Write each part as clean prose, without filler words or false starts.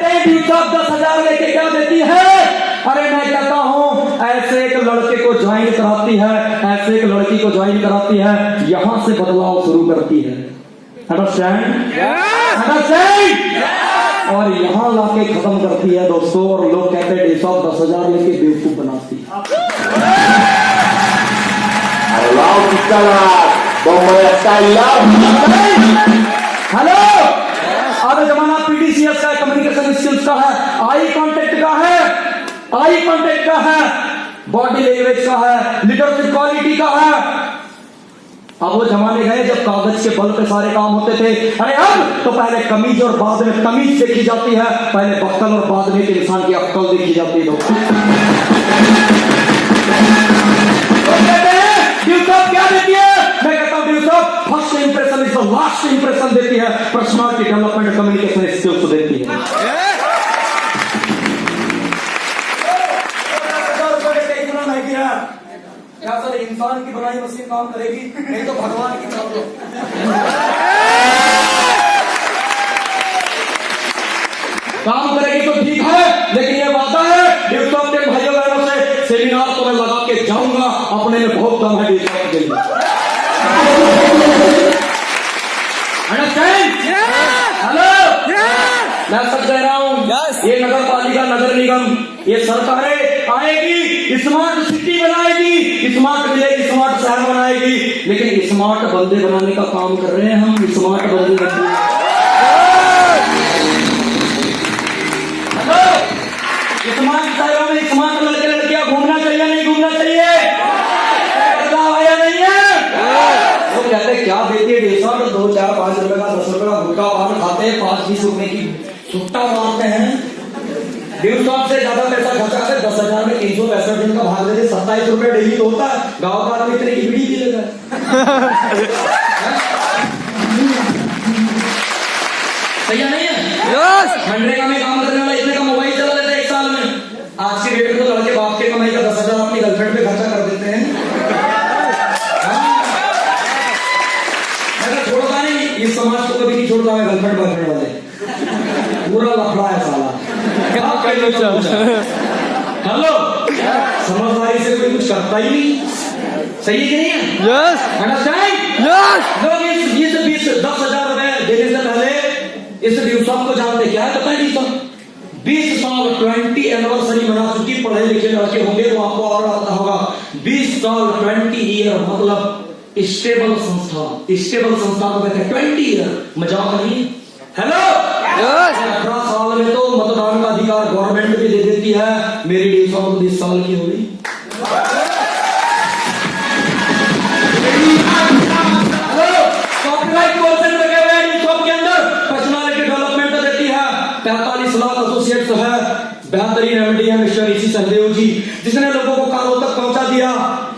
कहते हैं dues of 10,000 लेके क्या देती है? अरे मैं कहता हूं ऐसे एक लड़के को ज्वाइन कराती है, ऐसे एक लड़की को ज्वाइन कराती है, यहां से बदलाव शुरू करती है। अंडरस्टैंड? और यहां लाके खत्म करती है दोस्तों। और लोग कहते हैं ड्यूज ऑफ 10,000 लेके बेवकूफ बनाती है। हेलो, अब जमाना पीडीसीएस का है, कम्युनिकेशन स्किल्स का है, आई कांटेक्ट का है, आई कांटेक्ट का है, बॉडी लैंग्वेज का है, लीडरशिप क्वालिटी का है। अब वो जमाने गए जब कागज के बल पे सारे काम होते थे। अरे अब तो पहले कमीज और बाद में तमीज देखी जाती है, पहले बक्कल और बाद में इंसान की अक्कल देखी जाती है। क्या देती है? मैं कहता हूं first impression is the last impression देती है, पर्सनालिटी डेवलपमेंट कम्युनिकेशन स्किल्स देती है। क्या सर इंसान की बनाई मशीन काम करेगी? नहीं तो भगवान की काम लो। काम करेगी तो ठीक है, लेकिन ये वादा है ड्यूटॉप के भाइयों बहनों से, सेमिनार तो मैं लगा के जाऊंगा, अपने में बहुत दम है ड्यूटॉप के लिए। हेलो, मैं सब कह रहा हूं, ये नगर पालिका, नगर निगम, ये सरकारें आएगी, स्मार्ट सिटी बनाएगी, स्मार्ट विलेज, स्मार्ट शहर बनाएगी, लेकिन स्मार्ट बंदे बनाने का काम कर रहे हैं हम। स्मार्ट बंदे स्मार्ट शहरों में स्मार्ट लड़के लड़कियां घूमना चाहिए, नहीं घूमना चाहिए? बदलाव आया नहीं है? वो कहते क्या देती है 150, 2, 4, 5 रुपए का, 10 रुपए का गुटखा पान खाते हैं, 5-20 रुपए की सुट्टा मारते हैं। 150 से ज्यादा पैसा खर्चा करते, 10,000 में 365 दिन का भाग देते, 27 रुपए डेली तो होता है। गाँव का आदमी इतने की बीड़ी पी लेगा। सही नहीं है? मनरेगा में काम करने वाला इतने का मोबाइल चला लेता है एक साल में। आज की डेट में तो लड़के बाप के कमाई का 10,000 अपनी गर्लफ्रेंड पे खर्चा कर देते हैं। छोड़ता नहीं, इस समाज को कभी नहीं छोड़ता है गर्लफ्रेंड बॉयफ्रेंड वाले, पूरा लफड़ा है साला। हेलो, समझदारी से कोई कुछ करता ही नहीं, सही कि नहीं है? लोग इस 10,000 रुपए देने से पहले इस ड्यूसॉप को जानते क्या है? पता है ड्यूसॉप 20 साल 20 एनिवर्सरी मना चुकी, पढ़े लिखे लड़के होंगे तो आपको और आता होगा। 20 साल 20 ईयर मतलब स्टेबल संस्था, स्टेबल संस्था को कहते हैं 20 ईयर, मजाक नहीं। हेलो, 18 साल में तो मतदान का अधिकार गवर्नमेंट भी दे देती है। मेरी ड्यूसॉप 20 साल की होगी। कॉपीराइट पोर्शन लगे हुए हैं ड्यूसॉप के अंदर, पर्सनालिटी डेवलपमेंट देती है। 45 लाख एसोसिएट्स है, बेहतरीन एमडी है मिस्टर ऋषि सहदेव जी, जिसने लोगों को कानों तक पहुंचा दिया,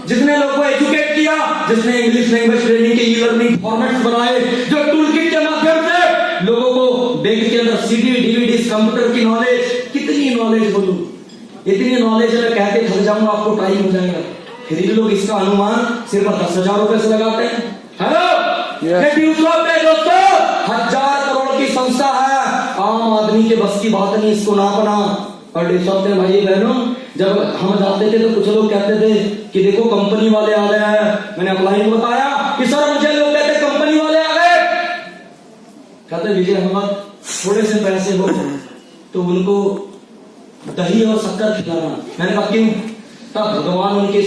जिसने लोगों को एजुकेट किया, जिसने इंग्लिश लैंग्वेज ट्रेनिंग के ई लर्निंग फॉर्मेट्स बनाए, जो टूल किट के माध्यम से लोगों को बैंक के अंदर सीडी डीवीडी कंप्यूटर की नॉलेज, कितनी नॉलेज बोलूं, इतनी नॉलेज मैं कह के थक जाऊंगा, आपको टाइम हो जाएगा। फिर भी लोग इसका अनुमान सिर्फ 10,000 रुपए से लगाते हैं। हेलो, ड्यूसॉप है दोस्तों, 1000 करोड़ की संस्था है, आम आदमी के बस की बात नहीं इसको नापना। और ड्यूसॉप के भाई बहनों, जब हम जाते थे तो कुछ लोग कहते थे कि देखो कंपनी वाले आ गए हैं। मैंने अप्लाई को बताया कि सर मुझे लोग कहते कंपनी वाले आ गए, कहते विजय अहमद थोड़े से पैसे हो तो उनको दही और शक्कर खिलाना। मैंने कहा क्यों? तब भगवान उनके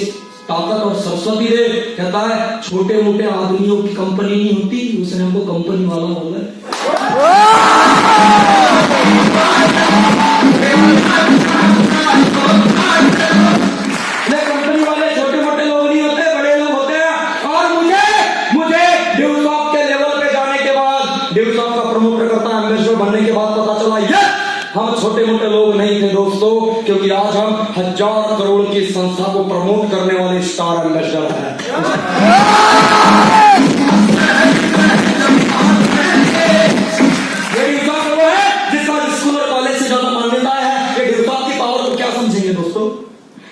ताकत और सरस्वती दे। कहता है छोटे मोटे आदमियों की कंपनी नहीं होती, उसने हमको कंपनी वाला बोला। कंपनी वाले छोटे मोटे लोग नहीं होते, बड़े लोग होते हैं। और मुझे ड्यूसॉप के लेवल पे जाने के बाद, ड्यूसॉप का प्रमोटर करता एम्बेसडर बनने के बाद पता चला ये हम छोटे मोटे लोग नहीं थे दोस्तों, क्योंकि आज हम 1000 करोड़ की संस्था को प्रमोट करने वाले स्टार एम्बेसडर हैं। ये ड्यूसॉप वो है जिसका स्कूल और कॉलेज से ज्यादा मान्यता है। ये ड्यूसॉप की पावर को क्या समझेंगे दोस्तों?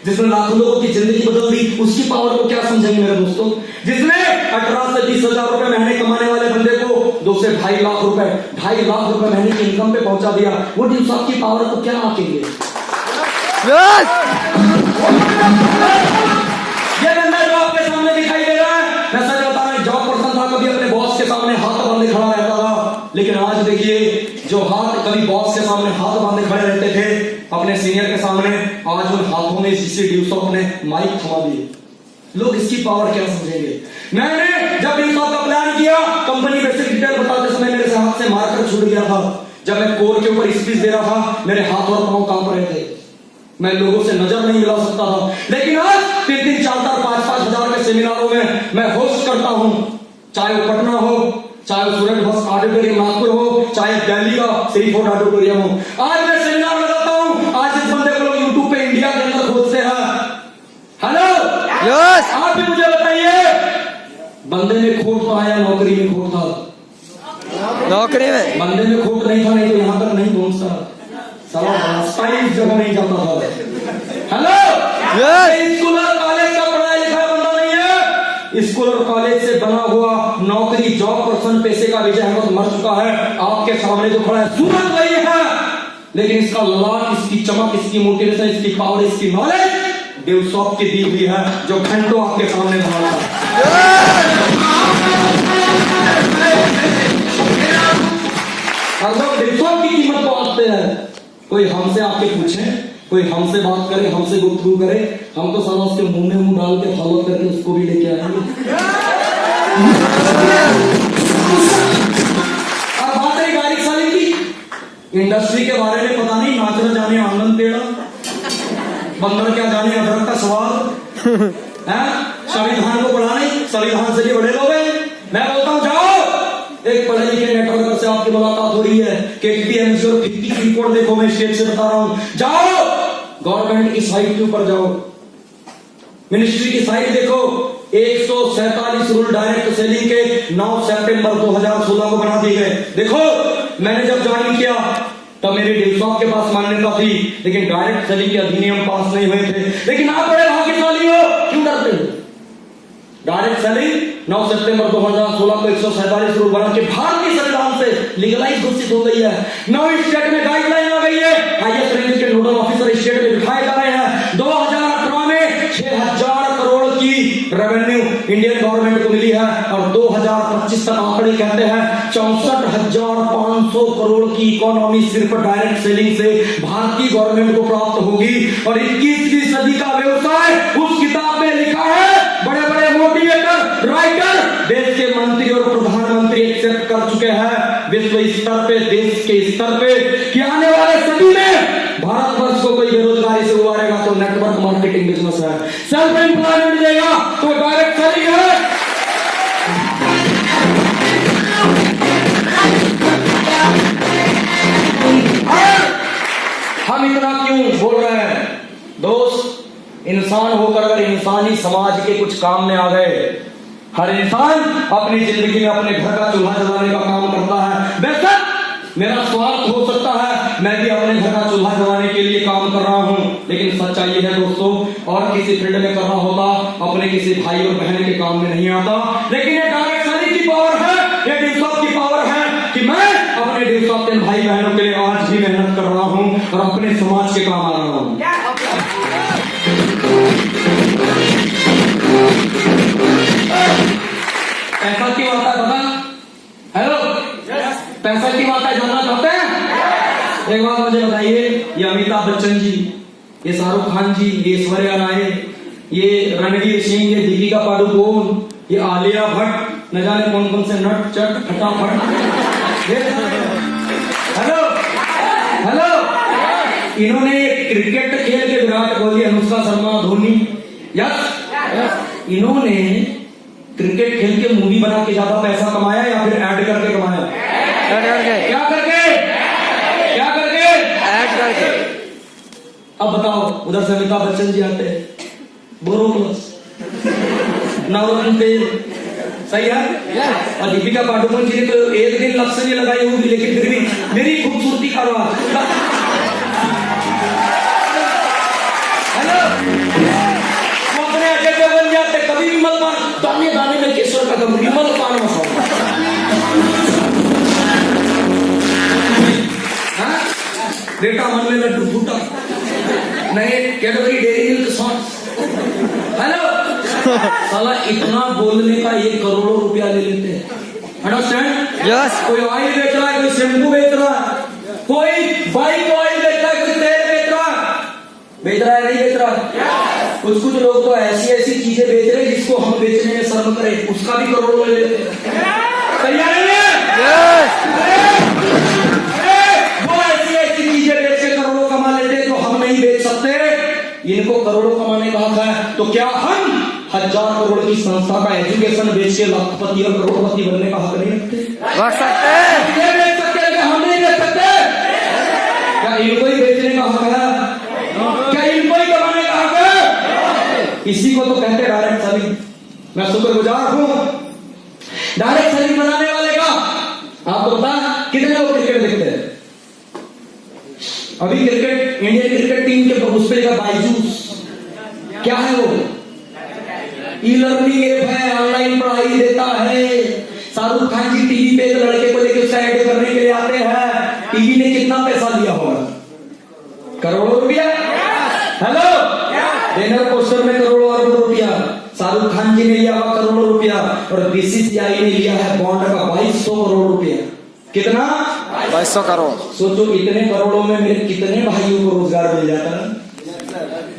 जिसने लाखों लोगों की जिंदगी बदल दी, उसकी पावर को क्या समझेंगे मेरे दोस्तों? जिसने 18 से 20 हजार रुपए महीने कमाने वाले बंदे को 2 से 2.5 लाख रुपए महीने की इनकम पे पहुंचा दिया। वो ड्यूस ऑफ की पावर को क्या आंकेंगे? ये बंदा जो आपके सामने दिखाई दे रहा है, मैं सच बता रहा हूं, जॉब पर्सन था, कभी अपने बॉस के सामने हाथ बांधे खड़ा रहता था, लेकिन आज देखिए जो हाथ कभी बॉस के सामने हाथ बांधे खड़े रहते थे अपने सीनियर के सामने, आज उन हाथों में इसी ड्यूस ऑफ ने माइक थमा दिए। लोग इसकी पावर क्या समझेंगे? मैंने जब ड्यूस ऑफ का प्लान किया, कंपनी बेसिक डिटेल बताते समय मेरे से हाथ से मारकर छूट गया था। जब मैं कोर के ऊपर स्पीच दे रहा था, मेरे हाथ और पांव कांप रहे थे, मैं लोगों से नजर नहीं मिला सकता था। लेकिन आज 3-3, 4-4, 5-5 हजार के सेमिनारों में मैं होस्ट करता हूं, चाहे वो पटना हो, चाहे वो सूरज बस ऑडिटोरियम नागपुर हो, चाहे दिल्ली का श्री फोर्ट ऑडिटोरियम हो। आज मैं सेमिनार लगाता हूं। आज इस बंदे को लोग यूट्यूब पे इंडिया के अंदर खोजते हैं। हेलो, यस, आप भी मुझे बताइए, बंदे में खोट तो आया, नौकरी में खोट था? नौकरी में बंदे में खोट नहीं था, नहीं तो यहां तक नहीं पहुंचता, साला रास्ता ही इस जगह नहीं जाता था। हेलो, स्कूल और कॉलेज का पढ़ाया लिखा बंदा नहीं है, स्कूल और कॉलेज से बना हुआ नौकरी जॉब पर्सन पैसे का विजय अहमद मर चुका है। आपके सामने जो खड़ा है सूरत वही है, लेकिन इसका ललाट, इसकी चमक, इसकी मोटिवेशन, इसकी पावर, इसकी नॉलेज डेवसॉफ्ट की दी हुई है, जो घंटों आपके सामने खड़ा है। डेवसॉफ्ट की कीमत को आते हैं। कोई हमसे आके पूछे, कोई हमसे बात करे, हमसे गुफ्तगू करे, हम तो साला उसके मुंह में मुंह डाल के फॉलो करके उसको भी लेके आएंगे। अब बात है गाड़ी साली की, इंडस्ट्री के बारे में पता नहीं, नाचना जाने आंगन टेढ़ा, बंदर क्या जाने अदरक का स्वाद है, संविधान को पढ़ा नहीं, संविधान से भी बड़े लोग हैं। मैं बोलता हूं जाओ, एक पढ़े लिखे नेटवर्कर से आपकी मुलाकात हो रही है, केटीएमसी और 50 रिपोर्ट देखो, मैं स्टेट से बता रहा हूं, जाओ गवर्नमेंट की साइट के ऊपर जाओ, मिनिस्ट्री की साइट देखो, 147 रूल डायरेक्ट सेलिंग के 9 सितंबर 2016 को बना दिए गए। देखो, मैंने जब ज्वाइन किया तब मेरे डेवसॉफ्ट के पास मान्यता थी, लेकिन डायरेक्ट सेलिंग के अधिनियम पास नहीं हुए थे। लेकिन आप बड़े भाग्यशाली हो, क्यों डरते हो? डायरेक्ट सेलिंग 9 सितंबर 2016 को 147 रूल बना के भारतीय संविधान से लीगलाइज घोषित हो गई है। 9 स्टेट में गाइडलाइन आ गई है, हाईएस्ट रेंज के नोडल ऑफिसर स्टेट में बिठाए जा रहे हैं। 2018 में 6000 करोड़ की रेवेन्यू इंडियन गवर्नमेंट को मिली है, और 2025 तक आंकड़े कहते हैं 64,500 करोड़ की इकोनॉमी सिर्फ डायरेक्ट सेलिंग से भारतीय गवर्नमेंट को प्राप्त होगी। और 21वीं सदी का व्यवसाय उस किताब में लिखा है, बड़े बड़े मोटिवेटर, राइटर, देश के मंत्री और प्रधानमंत्री एक्सेप्ट कर चुके हैं विश्व स्तर पे, देश के स्तर पे, कि आने वाले सदी में भारतवर्ष को कोई बेरोजगारी से उबारेगा तो नेटवर्क मार्केटिंग बिजनेस है, सेल्फ एम्प्लॉयमेंट देगा तो डायरेक्ट सेलिंग है। हम इतना क्यों बोल रहे हैं दोस्त? इंसान होकर अगर इंसानी समाज के कुछ काम में आ गए, हर इंसान अपनी जिंदगी में अपने घर का चूल्हा जलाने का काम करता है। बेशक मेरा स्वार्थ हो सकता है, मैं भी अपने घर का चूल्हा जलाने के लिए काम कर रहा हूं, लेकिन सच्चाई ये है दोस्तों, और किसी फील्ड में करना होता, अपने किसी भाई और बहन के काम में नहीं आता। लेकिन ये डायरेक्ट सेलिंग की पावर है, ये डेवसॉफ्ट की पावर है कि मैं अपने डेवसॉफ्ट के भाई बहनों के लिए आज भी मेहनत कर रहा हूं और अपने समाज के काम आ रहा हूं। पैसा की बात है, पता? हेलो, पैसा की बात है, जानना चाहते हैं? एक बात मुझे बताइए, ये अमिताभ बच्चन जी, ये शाहरुख खान जी, ये ऐश्वर्या राय, ये रणवीर सिंह, ये दीपिका पादुकोण, ये आलिया भट्ट, न जाने कौन कौन से नट चट फटाफट, हेलो हेलो, इन्होंने क्रिकेट खेल के विराट कोहली, अनुष्का शर्मा, धोनी, यस, इन्होंने क्रिकेट खेल के मूवी बना के ज्यादा पैसा कमाया या फिर ऐड करके कमाया? क्या करके? क्या करके? ऐड करके। अब बताओ, उधर से अमिताभ बच्चन जी आते हैं, बोरोप्लस, नवरत्न तेल, सही है? और दीपिका पादुकोण जी ने तो एक दिन लक्ष्य नहीं लगाई होगी, लेकिन फिर भी मेरी खूबसूरती का राज। हेलो, वो अपने अड्डे बन जाते, कभी विमल पान, दाने दाने में केसर का दम, विमल पान मसाला। बेटा मन में लड्डू फूटा, नए Cadbury dairy milk songs, hello. साला इतना बोलने का 1 करोड़ रुपया ले लेते हैं, अंडरस्टैंड? यस। कोई ऑयल बेच रहा है, कोई शैम्पू बेच रहा है, कोई बाइक ऑयल बेच रहा है, कोई तेल बेच रहा है नहीं बेच रहा? कुछ कुछ लोग तो ऐसी ऐसी चीजें बेच रहे हैं जिसको हम बेचने में शर्म करें, उसका भी करोड़ों ले लेते हैं। तैयार है? वो ऐसी ऐसी चीजें बेच के करोड़ों कमा लेते हैं जो हम नहीं बेच सकते। इनको करोड़ों कमाने का हक है, तो क्या हम 1000 करोड़ की संस्था का एजुकेशन बेच के लाखपति और करोड़पति बनने का हक नहीं रखते? रख सकते हैं। ये बेच सकते हैं, हम नहीं बेच सकते? क्या इनको ही बेचने का हक है? क्या इनको ही कमाने का हक है? इसी को तो कहते डायरेक्ट सेलिंग। मैं शुक्रगुजार हूं डायरेक्ट सेलिंग बनाने वाले का। आपको पता कितने लोग क्रिकेट देखते हैं? अभी क्रिकेट, इंडियन क्रिकेट टीम के उस पर लिखा बायजूस, क्या है वो? ई लर्निंग ऐप है, ऑनलाइन पढ़ाई देता है। शाहरुख खान जी टीवी पे एक लड़के को लेकर उसका ऐड करने के लिए आते हैं। टीवी ने कितना पैसा दिया होगा? करोड़ों रुपया। हेलो, बैनर पोस्टर में करोड़ों अरबों रुपया। शाहरुख खान जी ने लिया हुआ करोड़ों रुपया, और बीसीसीआई ने लिया है बॉन्ड का 2200 करोड़ रुपया। कितना? 2200 करोड़। सोचो इतने करोड़ों में मेरे कितने भाइयों को रोजगार मिल जाता है।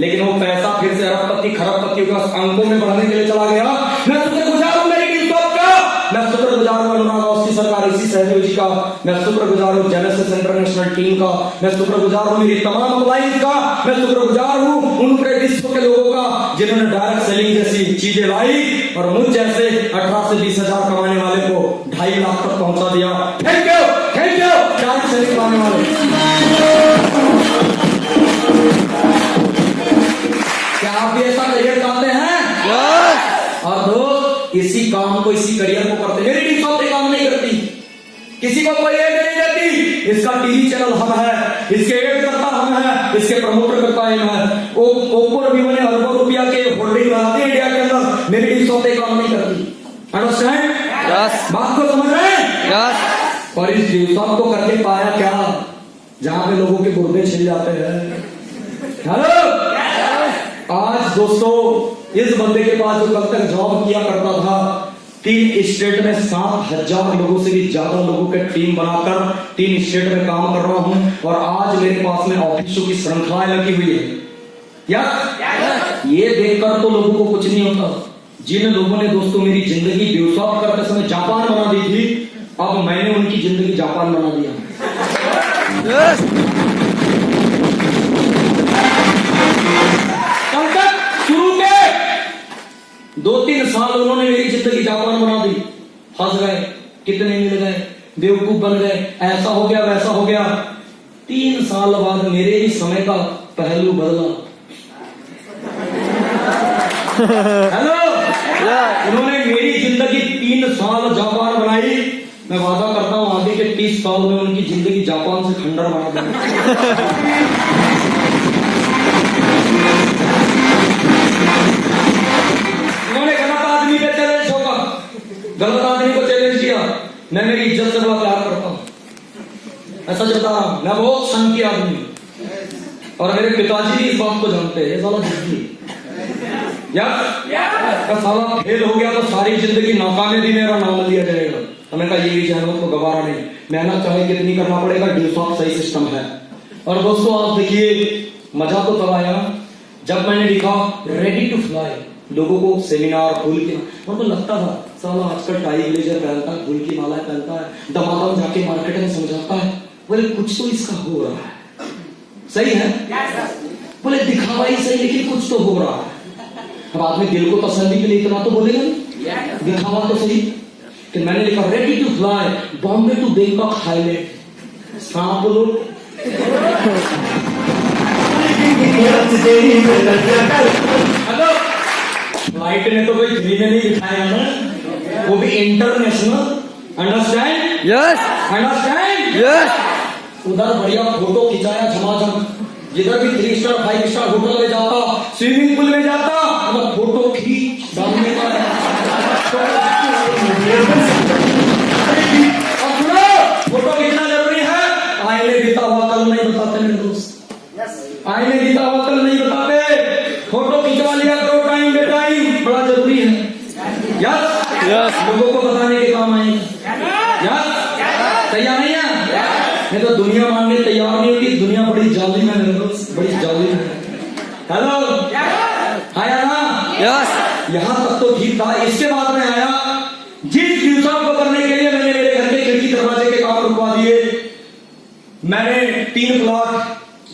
लेकिन वो पैसा फिर से अरबपति खरबपतियों का अंकों में बढ़ाने के लिए चला गया। मैं शुक्रगुजार हूं मेरी टीम का, मैं शुक्रगुजार हूं अनुराग अवस्थी सरकार इसी सहदेव जी का, मैं शुक्रगुजार हूं जेनेसिस इंटरनेशनल टीम का, मैं शुक्रगुजार हूं मेरी तमाम एम्प्लॉइज का, मैं शुक्रगुजार हूं उन पूरे विश्व के लोगों का जिन्होंने डायरेक्ट सेलिंग जैसी चीजें लाई और मुझ जैसे 18 से 20 हजार कमाने वाले को 2.5 लाख तक पहुंचा दिया। थैंक यू डायरेक्ट सेलिंग कमाने वाले। क्या आप भी ऐसा करियर चाहते हैं? और दोस्त इसी काम को, इसी करियर को करते। मेरी टीम सौते काम नहीं करती, किसी को कोई एड नहीं देती। इसका टीवी चैनल हम है, इसके एड करता हम है, इसके प्रमोटर करता हम है। ओप्पो और वीवो ने अरबों रुपया के होल्डिंग बनाते हैं इंडिया के अंदर, मेरी टीम सौते काम नहीं करती। अंडरस्टैंड? बात को समझ रहे हैं? और इस दिवस को करके पाया क्या? जहां पे लोगों के गुर्दे छिल जाते हैं। हेलो, आज दोस्तों इस बंदे के पास जो कल तक जॉब किया करता था, 3 स्टेट में 7000 लोगों से भी ज्यादा लोगों के टीम बनाकर 3 स्टेट में काम कर रहा हूं, और आज मेरे पास में ऑफिसों की श्रृंखलाएं लगी हुई है। ये देखकर तो लोगों को कुछ नहीं होता। जिन लोगों ने दोस्तों मेरी जिंदगी बेवसाप करते समय जापान बना दी थी, अब मैंने उनकी जिंदगी जापान बना दिया। कल तक शुरू के 2-3 साल उन्होंने मेरी जिंदगी जापान बना दी। फंस गए, कितने मिल गए, बेवकूफ बन गए, ऐसा हो गया वैसा हो गया। 3 साल बाद मेरे ही समय का पहलू बदला। हेलो, उन्होंने मेरी जिंदगी 3 साल जापान बनाई। मैं वादा करता हूं आगे के 30 साल में उनकी जिंदगी जापान से खंडर बना देंगे। उन्होंने गलत आदमी पे चैलेंज होगा, गलत आदमी को चैलेंज किया। मैं मेरी इज्जत से बड़ा प्यार करता हूं, ऐसा जता मैं बहुत संकी आदमी, और मेरे पिताजी भी इस बात को जानते हैं। साला जिद्दी यार, साला फेल हो गया तो सारी जिंदगी नाकामी भी मेरा नाम लिया जाएगा। हमें कहा ये भी जहमत को गवारा नहीं, मेहनत चाहे कितनी करना पड़ेगा, ड्यूसॉप सही सिस्टम है। और दोस्तों आप देखिए, मजा तो तब आया जब मैंने लिखा रेडी टू फ्लाई। लोगों को सेमिनार फूल की, उनको लगता था साला आजकल टाई ब्लेजर पहनता है, फूल की माला पहनता है, दमादम जाके मार्केट में समझाता है, बोले कुछ तो इसका हो रहा है। सही है, बोले दिखावा ही सही लेकिन कुछ तो हो रहा है। अब आदमी दिल को तसल्ली के लिए इतना तो बोलेगा नहीं, दिखावा तो सही। कि मैंने लिखा ready to fly Bombay to Bangkok highland. सांप बोलो हेलो, फ्लाइट ने तो कोई फ्री में नहीं दिखाया ना, वो भी international. Understand? Yes. Understand? Yes. उधर बढ़िया फोटो खिंचाया झमाझम, जिधर भी 3 स्टार 5 स्टार होटल में जाता, स्विमिंग पूल में जाता, उधर फोटो खींच डालने का। फोटो खींचना जरूरी है, आईने बीता हुआ कल नहीं बताते। आईने की तावक्कल नहीं बताते, फोटो खिंचवा लिया करो टाइम बे टाइम, बड़ा जरूरी है। यस लोगों को बताने के काम आएंगे। यस तैयार नहीं है? नहीं तो दुनिया मानने तैयार नहीं होती। दुनिया बड़ी जालिम है, बड़ी जालिम है। हेलो आया ना? यस यहाँ तक तो ठीक था। इसके बाद में आया जिस फ्यूचर को करने के लिए मैंने मेरे घर के खिड़की दरवाजे के काम रुकवा दिए। मैंने 3 प्लॉट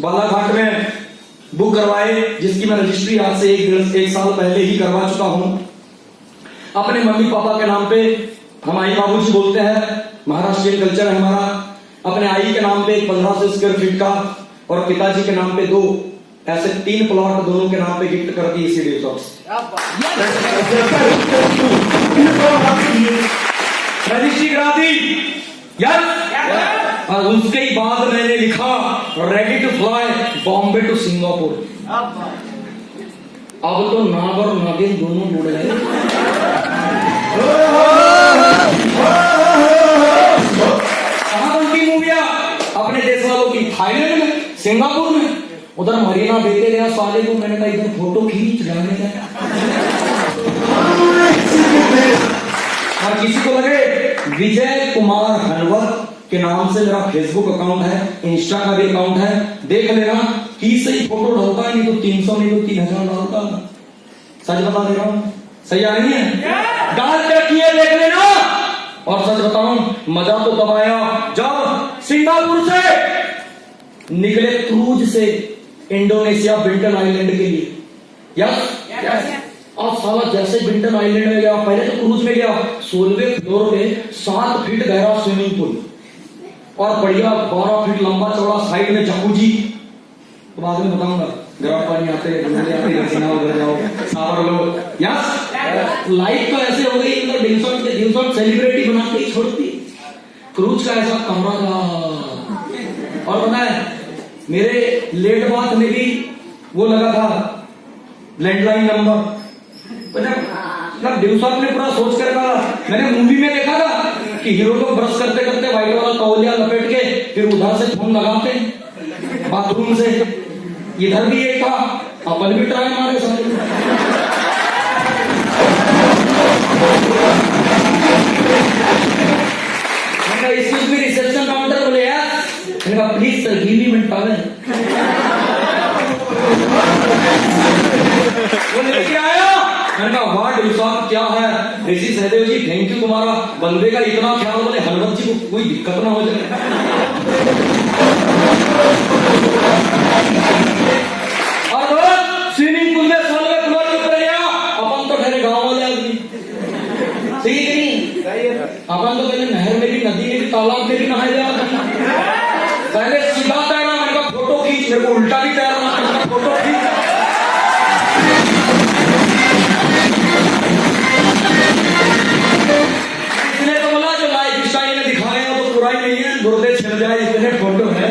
बालाघाट में बुक करवाए, जिसकी मैं रजिस्ट्री आज से एक साल पहले ही करवा चुका हूं अपने मम्मी पापा के नाम पे। हम आई बाबूजी बोलते हैं, महाराष्ट्रियन कल्चर है हमारा। अपने आई के नाम पे 1500 स्क्वायर फीट का और पिताजी के नाम पे 2, ऐसे 3 प्लॉट दोनों के नाम पे गिफ्ट कर दिए इसी रिसोर्स। रजिस्ट्री करा दी। यस और उसके ही बाद मैंने लिखा ready to fly Bombay to Singapore. अब तो नाग और नागिन दोनों जुड़ गए। कहां बनती मूवियां अपने देश वालों की? थाईलैंड में, सिंगापुर में। उधर मरीना देते गया साले को, मैंने कहा इधर फोटो खींच जाने का। और किसी को लगे विजय कुमार हनवत के नाम से मेरा फेसबुक अकाउंट है, इंस्टा का भी अकाउंट है, देख लेना। की सही फोटो डालता है, नहीं तो 300 नहीं तो 3000 डालता। सच बता दे रहा हूं, सही आ नहीं है? डाल के किए देख लेना। और सच बताऊं मजा तो तब आया जब सिंगापुर से निकले क्रूज से इंडोनेशिया बिंटन आइलैंड के लिए। यस और साला जैसे बिंटन आइलैंड में गया, पहले तो क्रूज में गया, 16वें फ्लोर पे 7 फीट गहरा स्विमिंग पूल और बढ़िया 12 फीट लंबा चौड़ा साइड में जकूजी। तो बाद में बताऊंगा, गर्म पानी आते उधर जाओ सावर लो। यस लाइफ तो ऐसे हो गई, मतलब दिलसोट सेलिब्रिटी बना के छोड़ती। क्रूज का ऐसा कमरा था। और पता है मेरे लेट बाथ में भी वो लगा था लैंडलाइन नंबर। मतलब दिलसोट ने पूरा सोच कर कहा। मैंने मूवी में देखा था कि हीरो लोग ब्रश करते करते व्हाइट वाला तौलिया लपेट के फिर उधर से फोन लगाते बाथरूम से। इधर भी एक था, अपन भी ट्राई मारे सारे। इसमें भी रिसेप्शन काउंटर बोले यार, मैंने कहा please sir give me minute पावे। वो लेके आया, मैंने कहा वाह दिलसोट क्या है? ऋषि सहदेव जी थैंक यू, तुम्हारा बंदे का इतना ख्याल। बोले हनवत जी को कोई दिक्कत ना हो जाए। और स्विमिंग पूल में 16वें फ्लोर के ऊपर गया। अपन तो ठहरे गांव वाले आदमी, सही है नहीं? अपन तो पहले नहर में भी, नदी में भी, तालाब में भी नहाए जा। पहले सीधा तैरना, मैंने कहा फोटो खींच। मेरे को उल्टा भी तैरना, फोटो खींच। इसने तो बोला जो लाइफ स्टाइल में दिखाए वो तो बुराई नहीं है, गुर्दे छिल जाए इतने फोटो है।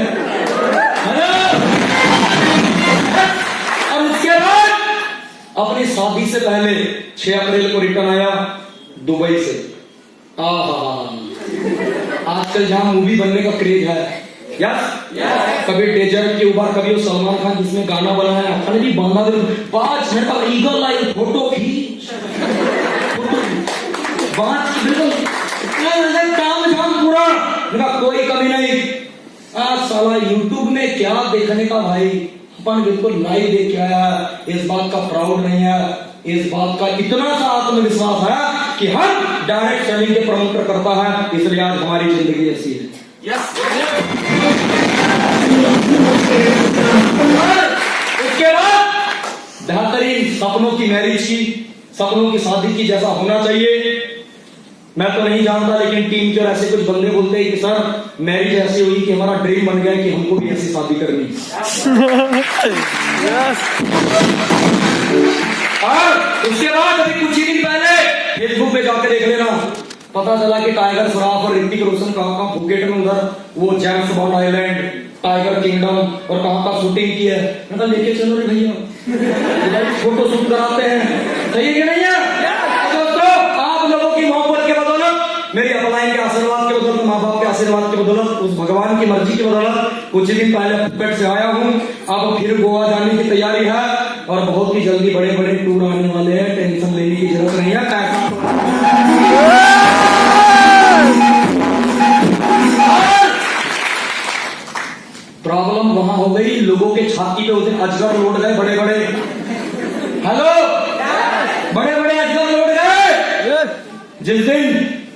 और उसके बाद अपनी शादी से पहले 6 अप्रैल को रिटर्न आया दुबई से। आजकल जहां मूवी बनने का क्रेज है। यस कभी डेजर्ट के ऊपर, कभी वो सलमान खान जिसमें गाना बना है, अरे भी बांधा दे 5 मिनट का ईगल लाइन फोटो खींच, बिल्कुल काम झाम पूरा, कोई कमी नहीं। साला यूट्यूब में क्या देखने का भाई, अपन बिल्कुल लाइव देख के आया। इस बात का प्राउड नहीं है, इस बात का इतना सा आत्मविश्वास है कि हम डायरेक्ट सेलिंग के प्रमोटर करता है, इसलिए आज हमारी जिंदगी ऐसी है। उसके बाद बेहतरीन सपनों की मैरिज की, सपनों की शादी की जैसा होना चाहिए। मैं तो नहीं जानता, लेकिन टीम के और ऐसे कुछ बंदे बोलते हैं कि सर मैरिज ऐसी हुई कि हमारा ड्रीम बन गया कि हमको भी ऐसी शादी करनी। और उसके बाद अभी कुछ ही दिन पहले फेसबुक पे जाकर देख लेना, पता चला कि टाइगर श्रॉफ और ऋतिक रोशन कहाँ फुकेट में उधर वो James bond island, tiger kingdom और कहाँ का शूटिंग की है। मतलब लेके चलो रे भैया, फोटो शूट कराते हैं, सही है कि नहीं है? दोस्तों आप लोगों की मोहब्बत के बदौलत, मेरी अपलाइन के आशीर्वाद के बदौलत, माँ बाप के आशीर्वाद के बदौलत, उस भगवान की मर्जी के बदौलत कुछ दिन पहले फुकेट से आया हूँ, अब फिर गोवा जाने की तैयारी है और बहुत ही जल्दी बड़े बड़े टूर आने वाले हैं, टेंशन लेने की जरूरत नहीं है। प्रॉब्लम वहां हो गई, लोगों के छाती पे उस दिन अजगर लौट गए बड़े बड़े। हेलो, बड़े बड़े अजगर लौट गए। जिस दिन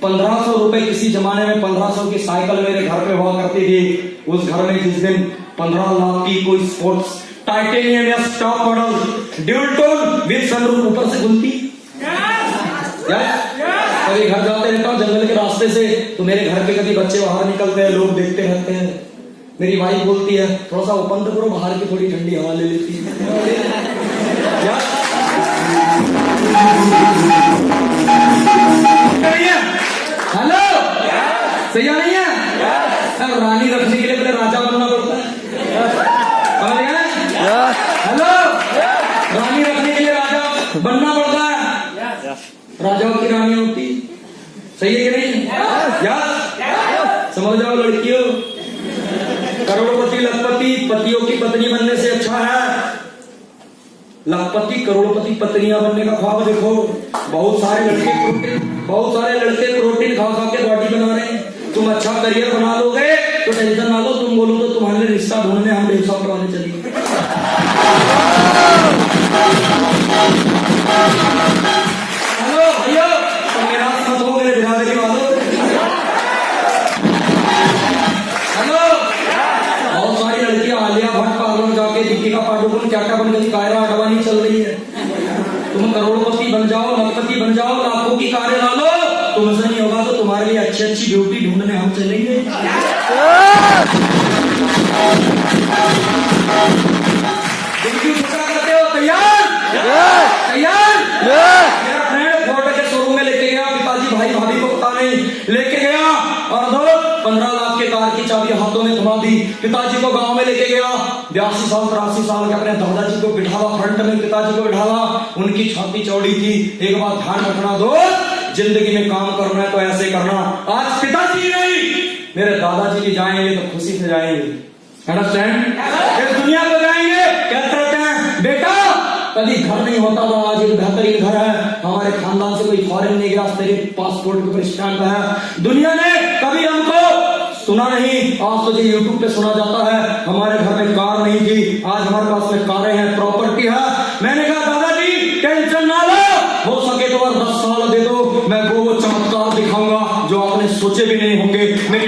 1500 रुपए, किसी जमाने में 1500 की साइकिल मेरे घर पे हुआ करती थी, उस घर में जिस दिन 15 लाख की कोई स्पोर्ट्स टाइटेनियम या top model dual tone with sunroof ऊपर से घूमती। कभी घर जाते रहता हूँ जंगल के रास्ते से, तो मेरे घर के कभी बच्चे बाहर निकलते हैं, लोग देखते रहते हैं। मेरी वाइफ बोलती है थोड़ा सा ओपन तो करो, बाहर की थोड़ी ठंडी हवा ले लेती है। हेलो, सही नहीं है? अब रानी रखने के लिए पहले राजा बनना पड़ता है। हेलो, रानी रखने के लिए राजा बनना पड़ता है, राजाओं की रानी होती। सही है कि नहीं? समझ जाओ लड़कियों, करोड़पति लखपति पतियों की पत्नी बनने से अच्छा है लखपति करोड़पति पत्नियां बनने का ख्वाब। देखो बहुत सारे लड़के प्रोटीन खा खा के बॉडी बना रहे हैं। तुम अच्छा करियर बना लोगे तो टेंशन ना लो, तुम बोलो तो तुम्हारे लिए रिश्ता ढूंढने हम 150 करवाने चलेंगे। हेलो भैया, तुम मेरा मत हो, मेरे बिरादरी वालों। हेलो, बहुत सारी लड़कियां आलिया भट्ट पार्लर जाके दीपिका पादुकोण क्या क्या बन गई, कायरा अडवाणी चल रही है। तुम करोड़पति बन जाओ, लखपति बन जाओ, लाखों की कारें ला लो, तुमसे नहीं होगा तो तुम्हारे लिए अच्छी अच्छी ब्यूटी ढूंढने हम चलेंगे। करते हो? तैयार? तैयार? मेरा फ्रेंड फोर्ट के शोरूम में लेके गया, पिताजी भाई भाभी को पता नहीं, लेके गया और 15 लाख के कार की चाबी हाथों में थमा दी। पिताजी को गांव में लेके गया, 82 साल 83 साल के अपने दादाजी को बिठावा, फ्रंट में पिताजी को बिठावा, उनकी छाती चौड़ी थी। एक बात ध्यान रखना दोस्त, जिंदगी में काम करना है तो ऐसे करना। आज पिताजी नहीं, मेरे दादाजी भी जाएंगे तो खुशी से जाएंगे। अंडरस्टैंड? इस दुनिया को जाएंगे, कहते रहते हैं बेटा कभी घर नहीं होता था, आज एक बेहतरीन घर है, हमारे खानदान से कोई फॉरेन नहीं गया, तेरे पासपोर्ट के ऊपर स्टैंप है। दुनिया ने कभी हमको सुना नहीं, आज तो ये यूट्यूब पे सुना जाता है। हमारे घर में कार नहीं थी, आज हमारे पास में कारें हैं, प्रॉपर्टी है। मैंने कहा दादाजी टेंशन ना लो, हो सके तो और 10 साल दे दो, मैं वो चमत्कार दिखाऊंगा जो आपने सोचे भी नहीं होंगे। मेरी